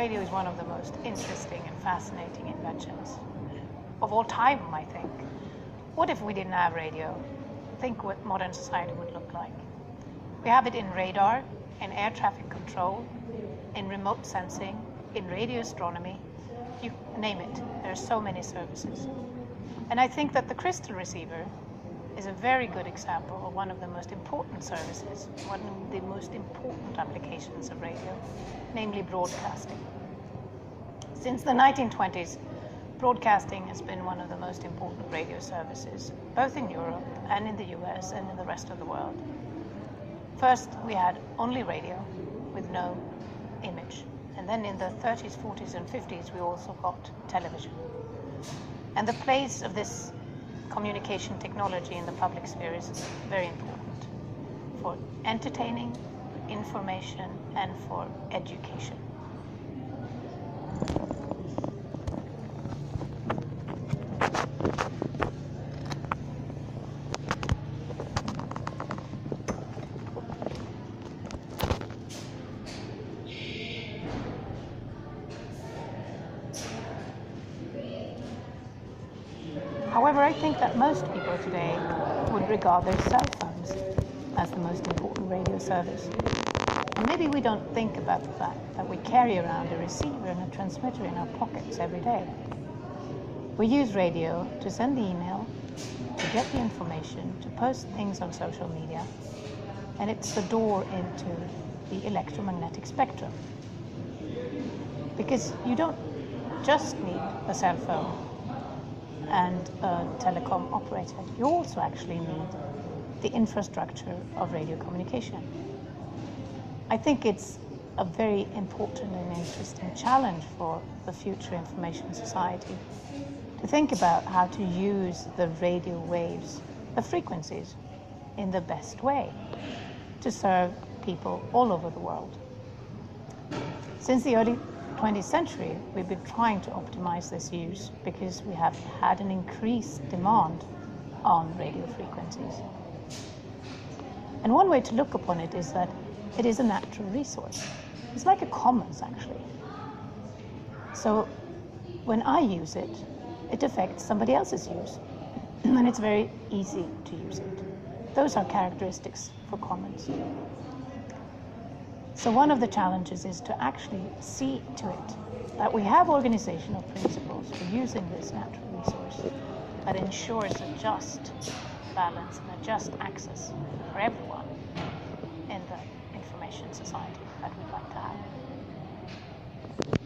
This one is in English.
radio is one of the most interesting and fascinating inventions of all time, I think. What if we didn't have radio? Think what modern society would look like. We have it in radar, in air traffic control, in remote sensing, in radio astronomy, you name it. There are so many services. And I think that the crystal receiver is a very good example of one of the most important services, one of the most important applications of radio, namely broadcasting. Since the 1920s, broadcasting has been one of the most important radio services, both in Europe and in the US and in the rest of the world. First, we had only radio with no image. And then in the 30s, 40s, and 50s, we also got television. And the place of this communication technology in the public sphere is very important for entertaining, information, and for education. However, I think that most people today would regard their cell phones as the most important radio service. And maybe we don't think about the fact that we carry around a receiver and a transmitter in our pockets every day. We use radio to send the email, to get the information, to post things on social media, and it's the door into the electromagnetic spectrum. Because you don't just need a cell phone and a telecom operator. You also actually need the infrastructure of radio communication. I think it's a very important and interesting challenge for the future information society to think about how to use the radio waves, the frequencies, in the best way to serve people all over the world. Since the early 20th century, we've been trying to optimize this use because we have had an increased demand on radio frequencies. And one way to look upon it is that it is a natural resource. It's like a commons, actually. So when I use it, it affects somebody else's use, and it's very easy to use it. Those are characteristics for commons. So one of the challenges is to actually see to it that we have organizational principles for using this natural resource that ensures a just balance and a just access for everyone in the information society that we'd like to have.